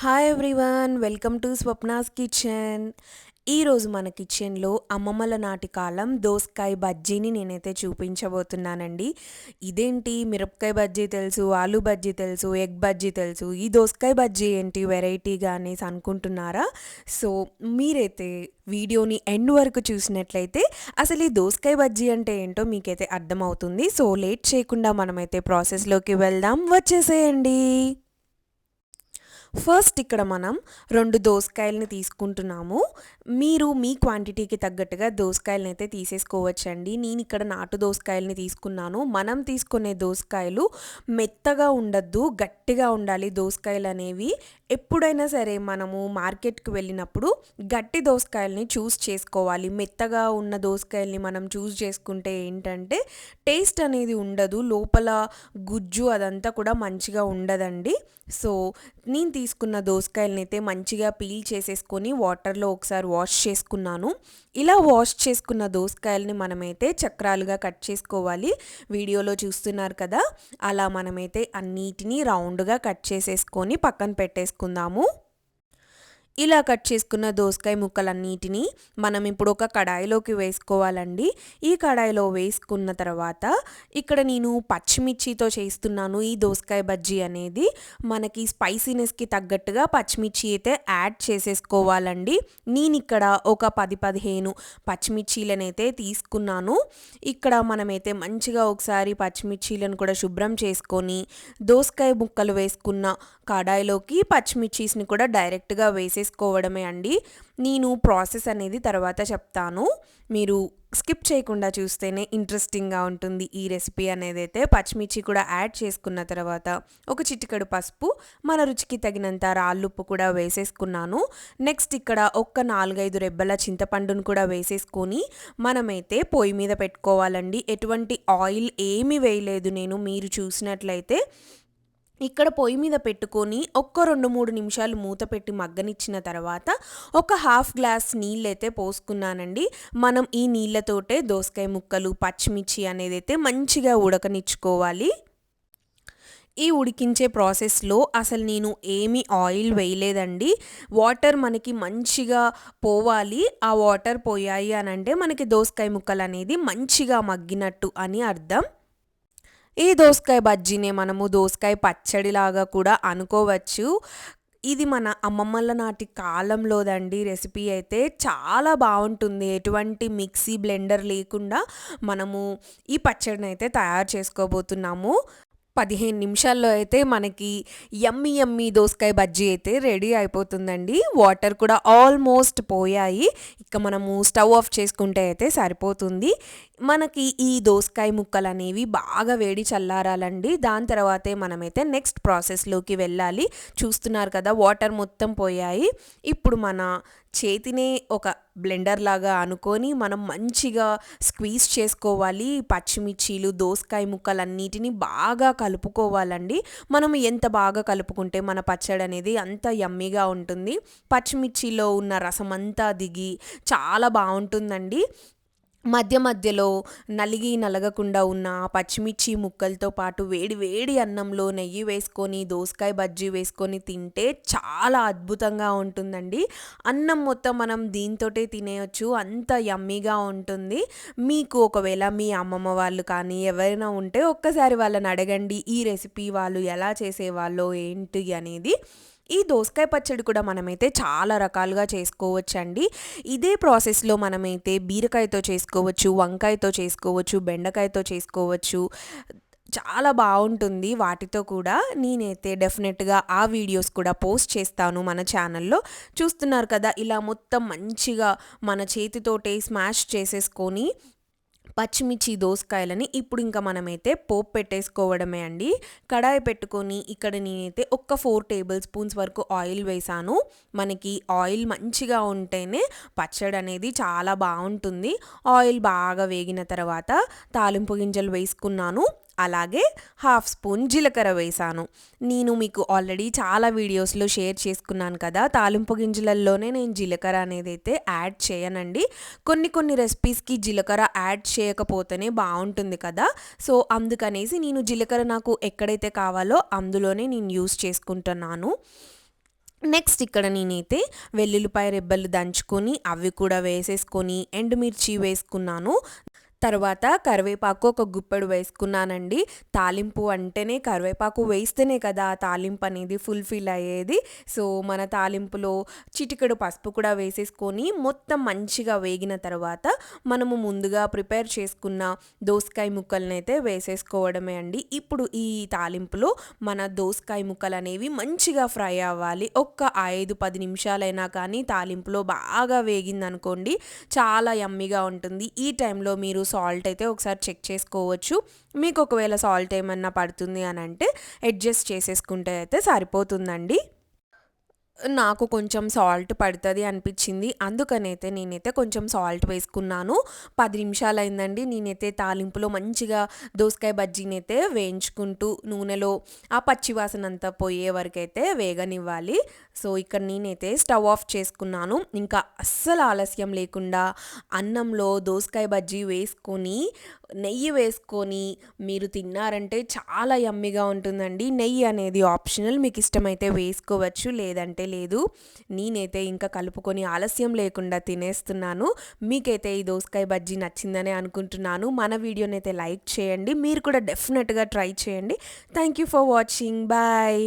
Hi everyone, welcome to Swapna's kitchen. ఈరోజు మన కిచెన్లో అమ్మమ్మల నాటి కాలం దోసకాయ బజ్జీని నేనైతే చూపించబోతున్నానండి. ఇదేంటి, మిరపకాయ బజ్జీ తెలుసు, ఆలూ బజ్జీ తెలుసు, ఎగ్ బజ్జీ తెలుసు, ఈ దోసకాయ బజ్జీ ఏంటి వెరైటీగా అనేసి అనుకుంటున్నారా? సో మీరైతే వీడియోని ఎండ్ వరకు చూసినట్లయితే అసలు ఈ దోసకాయ బజ్జీ అంటే ఏంటో మీకైతే అర్థమవుతుంది. సో లేట్ చేయకుండా మనమైతే ప్రాసెస్లోకి వెళ్దాం, వచ్చేసేయండి. ఫస్ట్ ఇక్కడ మనం 2 దోసకాయలని తీసుకుంటున్నాము. మీరు మీ క్వాంటిటీకి తగ్గట్టుగా దోసకాయలని అయితే తీసేసుకోవచ్చండి. నేను ఇక్కడ నాటు దోసకాయలని తీసుకున్నాను. మనం తీసుకునే దోసకాయలు మెత్తగా ఉండద్దు, గట్టిగా ఉండాలి దోసకాయలు అనేవి. ఎప్పుడైనా సరే మనము మార్కెట్కి వెళ్ళినప్పుడు గట్టి దోసకాయలని చూస్ చేసుకోవాలి. మెత్తగా ఉన్న దోసకాయల్ని మనం చూస్ చేసుకుంటే ఏంటంటే టేస్ట్ అనేది ఉండదు, లోపల గుజ్జు అదంతా కూడా మంచిగా ఉండదండి. సో నేను తీసుకున్న దోసకాయలని అయితే మంచిగా పీల్ చేసేసుకొని వాటర్లో ఒకసారి వాష్ చేసుకున్నాను. ఇలా వాష్ చేసుకున్న దోసకాయలని మనమైతే చక్రాలుగా కట్ చేసుకోవాలి. వీడియోలో చూస్తున్నారు కదా, అలా మనమైతే అన్నిటినీ రౌండ్గా కట్ చేసేసుకొని పక్కన పెట్టేసుకుందాము. ఇలా కట్ చేసుకున్న దోసకాయ ముక్కలన్నిటినీ మనం ఇప్పుడు ఒక కడాయిలోకి వేసుకోవాలండి. ఈ కడాయిలో వేసుకున్న తర్వాత ఇక్కడ నేను పచ్చిమిర్చితో చేస్తున్నాను ఈ దోసకాయ బజ్జీ అనేది. మనకి స్పైసీనెస్కి తగ్గట్టుగా పచ్చిమిర్చి అయితే యాడ్ చేసేసుకోవాలండి. నేను ఇక్కడ ఒక 10-15 పచ్చిమిర్చీలనైతే తీసుకున్నాను. ఇక్కడ మనమైతే మంచిగా ఒకసారి పచ్చిమిర్చీలను కూడా శుభ్రం చేసుకొని దోసకాయ ముక్కలు వేసుకున్న కడాయిలోకి పచ్చిమిర్చీస్ని కూడా డైరెక్ట్గా వేసేసుకోవడమే అండి. నేను ప్రాసెస్ అనేది తర్వాత చెప్తాను, మీరు స్కిప్ చేయకుండా చూస్తేనే ఇంట్రెస్టింగ్గా ఉంటుంది ఈ రెసిపీ అనేది. అయితే పచ్చిమిర్చి కూడా యాడ్ చేసుకున్న తర్వాత ఒక చిటికెడు పసుపు, మన రుచికి తగినంత రాళ్ళుప్పు కూడా వేసేసుకున్నాను. నెక్స్ట్ ఇక్కడ ఒక 4-5 రెబ్బల చింతపండును కూడా వేసేసుకొని మనమైతే పొయ్యి మీద పెట్టుకోవాలండి. ఎటువంటి ఆయిల్ ఏమీ వేయలేదు నేను, మీరు చూసినట్లయితే. ఇక్కడ పొయ్యి మీద పెట్టుకొని ఒక్క 2-3 నిమిషాలు మూత పెట్టి మగ్గనిచ్చిన తర్వాత ఒక హాఫ్ గ్లాస్ నీళ్ళైతే పోసుకున్నానండి. మనం ఈ నీళ్ళతోటే దోసకాయ ముక్కలు, పచ్చిమిర్చి అనేది అయితే మంచిగా ఉడకనిచ్చుకోవాలి. ఈ ఉడికించే ప్రాసెస్లో అసలు నేను ఏమీ ఆయిల్ వేయలేదండి. వాటర్ మనకి మంచిగా పోవాలి. ఆ వాటర్ పోయాయి అని అంటే మనకి దోసకాయ ముక్కలు అనేది మంచిగా మగ్గినట్టు అని అర్థం. ఈ దోసకాయ బజ్జీనే మనము దోసకాయ పచ్చడిలాగా కూడా అనుకోవచ్చు. ఇది మన అమ్మమ్మల నాటి కాలంలోదండి రెసిపీ అయితే. చాలా బాగుంటుంది. ఎటువంటి మిక్సీ బ్లెండర్ లేకుండా మనము ఈ పచ్చడిని అయితే తయారు చేసుకోబోతున్నాము. 15 నిమిషాల్లో అయితే మనకి యమ్మీ యమ్మీ దోసకాయ బజ్జీ అయితే రెడీ అయిపోతుందండి. వాటర్ కూడా ఆల్మోస్ట్ పోయాయి. ఇక మనము స్టవ్ ఆఫ్ చేసుకుంటే అయితే సరిపోతుంది. మనకి ఈ దోసకాయ ముక్కలు అనేవి బాగా వేడి చల్లారాలండి. దాని తర్వాతే మనమైతే నెక్స్ట్ ప్రాసెస్లోకి వెళ్ళాలి. చూస్తున్నారు కదా, వాటర్ మొత్తం పోయాయి. ఇప్పుడు మన చేతినే ఒక బ్లెండర్ లాగా అనుకొని మనం మంచిగా స్క్వీజ్ చేసుకోవాలి. పచ్చిమిర్చీలు, దోసకాయ ముక్కలన్నిటిని బాగా కలుపుకోవాలండి. మనం ఎంత బాగా కలుపుకుంటే మన పచ్చడి అనేది అంత యమ్మీగా ఉంటుంది. పచ్చిమిర్చిలో ఉన్న రసం అంతా దిగి చాలా బాగుంటుందండి. మధ్య మధ్యలో నలగకుండా ఉన్న పచ్చిమిర్చి ముక్కలతో పాటు వేడి వేడి అన్నంలో నెయ్యి వేసుకొని దోసకాయ బజ్జీ వేసుకొని తింటే చాలా అద్భుతంగా ఉంటుందండి. అన్నం మొత్తం మనం దీంతోటే తినేయచ్చు, అంత యమ్మీగా ఉంటుంది. మీకు ఒకవేళ మీ అమ్మమ్మ వాళ్ళు కానీ ఎవరైనా ఉంటే ఒక్కసారి వాళ్ళని అడగండి ఈ రెసిపీ వాళ్ళు ఎలా చేసేవాళ్ళో ఏంటి అనేది. ఈ దోసకాయ పచ్చడి కూడా మనమైతే చాలా రకాలుగా చేసుకోవచ్చండి. ఇదే ప్రాసెస్లో మనమైతే బీరకాయతో చేసుకోవచ్చు, వంకాయతో చేసుకోవచ్చు, బెండకాయతో చేసుకోవచ్చు. చాలా బాగుంటుంది వాటితో కూడా. నేనైతే డెఫినెట్గా ఆ వీడియోస్ కూడా పోస్ట్ చేస్తాను మన ఛానల్లో. చూస్తున్నారు కదా, ఇలా మొత్తం మంచిగా మన చేతితోటే స్మాష్ చేసేసుకొని పచ్చిమిర్చి దోసకాయలని ఇప్పుడు ఇంకా మనమైతే పోపు పెట్టేసుకోవడమే అండి. కడాయి పెట్టుకొని ఇక్కడ నేనైతే ఒక 4 టేబుల్ స్పూన్స్ వరకు ఆయిల్ వేసాను. మనకి ఆయిల్ మంచిగా ఉంటేనే పచ్చడి అనేది చాలా బాగుంటుంది. ఆయిల్ బాగా వేగిన తర్వాత తాలింపు గింజలు వేసుకున్నాను. అలాగే హాఫ్ స్పూన్ జీలకర్ర వేసాను. నేను మీకు ఆల్రెడీ చాలా వీడియోస్లో షేర్ చేసుకున్నాను కదా, తాలింపు గింజలలోనే నేను జీలకర్ర అనేది అయితే యాడ్ చేయనండి. కొన్ని రెసిపీస్కి జీలకర్ర యాడ్ చేయకపోతేనే బాగుంటుంది కదా. సో అందుకనేసి నేను జీలకర్ర నాకు ఎక్కడైతే కావాలో అందులోనే నేను యూస్ చేసుకుంటున్నాను. నెక్స్ట్ ఇక్కడ నేనైతే వెల్లుల్లిపాయ రెబ్బలు దంచుకొని అవి కూడా వేసేసుకొని ఎండుమిర్చి వేసుకున్నాను. తర్వాత కరివేపాకు ఒక గుప్పెడు వేసుకున్నానండి. తాలింపు అంటేనే కరివేపాకు వేస్తేనే కదా ఆ తాలింపు అనేది ఫుల్ఫిల్ అయ్యేది. సో మన తాలింపులో చిటికెడు పసుపు కూడా వేసేసుకొని మొత్తం మంచిగా వేగిన తర్వాత మనము ముందుగా ప్రిపేర్ చేసుకున్న దోసకాయ ముక్కలనైతే వేసేసుకోవడమే అండి. ఇప్పుడు ఈ తాలింపులో మన దోసకాయ ముక్కలు అనేవి మంచిగా ఫ్రై అవ్వాలి. ఒక్క 5-10 నిమిషాలైనా కానీ తాలింపులో బాగా వేగిందనుకోండి చాలా యమ్మీగా ఉంటుంది. ఈ టైంలో మీరు సాల్ట్ అయితే ఒకసారి చెక్ చేసుకోవచ్చు. మీకు ఒకవేళ సాల్ట్ ఏమన్నా పడుతుంది అని అంటే అడ్జస్ట్ చేసేసుకుంటే అయితే సరిపోతుందండి. నాకు కొంచెం సాల్ట్ పడుతుంది అనిపించింది, అందుకనైతే నేనైతే కొంచెం సాల్ట్ వేసుకున్నాను. 10 నిమిషాలు అయిందండి. నేనైతే తాలింపులో మంచిగా దోసకాయ బజ్జీనైతే వేయించుకుంటూ నూనెలో ఆ పచ్చివాసన అంతా పోయే వరకు అయితే వేగనివ్వాలి. సో ఇక్కడ నేనైతే స్టవ్ ఆఫ్ చేసుకున్నాను. ఇంకా అస్సలు ఆలస్యం లేకుండా అన్నంలో దోసకాయ బజ్జీ వేసుకొని నెయ్యి వేసుకొని మీరు తిన్నారంటే చాలా యమ్మీగా ఉంటుందండి. నెయ్యి అనేది ఆప్షనల్, మీకు ఇష్టమైతే వేసుకోవచ్చు, లేదంటే లేదు. నేనైతే ఇంకా కలుపుకొని ఆలస్యం లేకుండా తినేస్తున్నాను. మీకైతే ఈ దోసకాయ బజ్జీ నచ్చిందనే అనుకుంటున్నాను. మన వీడియోనైతే లైక్ చేయండి, మీరు కూడా డెఫినెట్గా ట్రై చేయండి. Thank you for watching. Bye.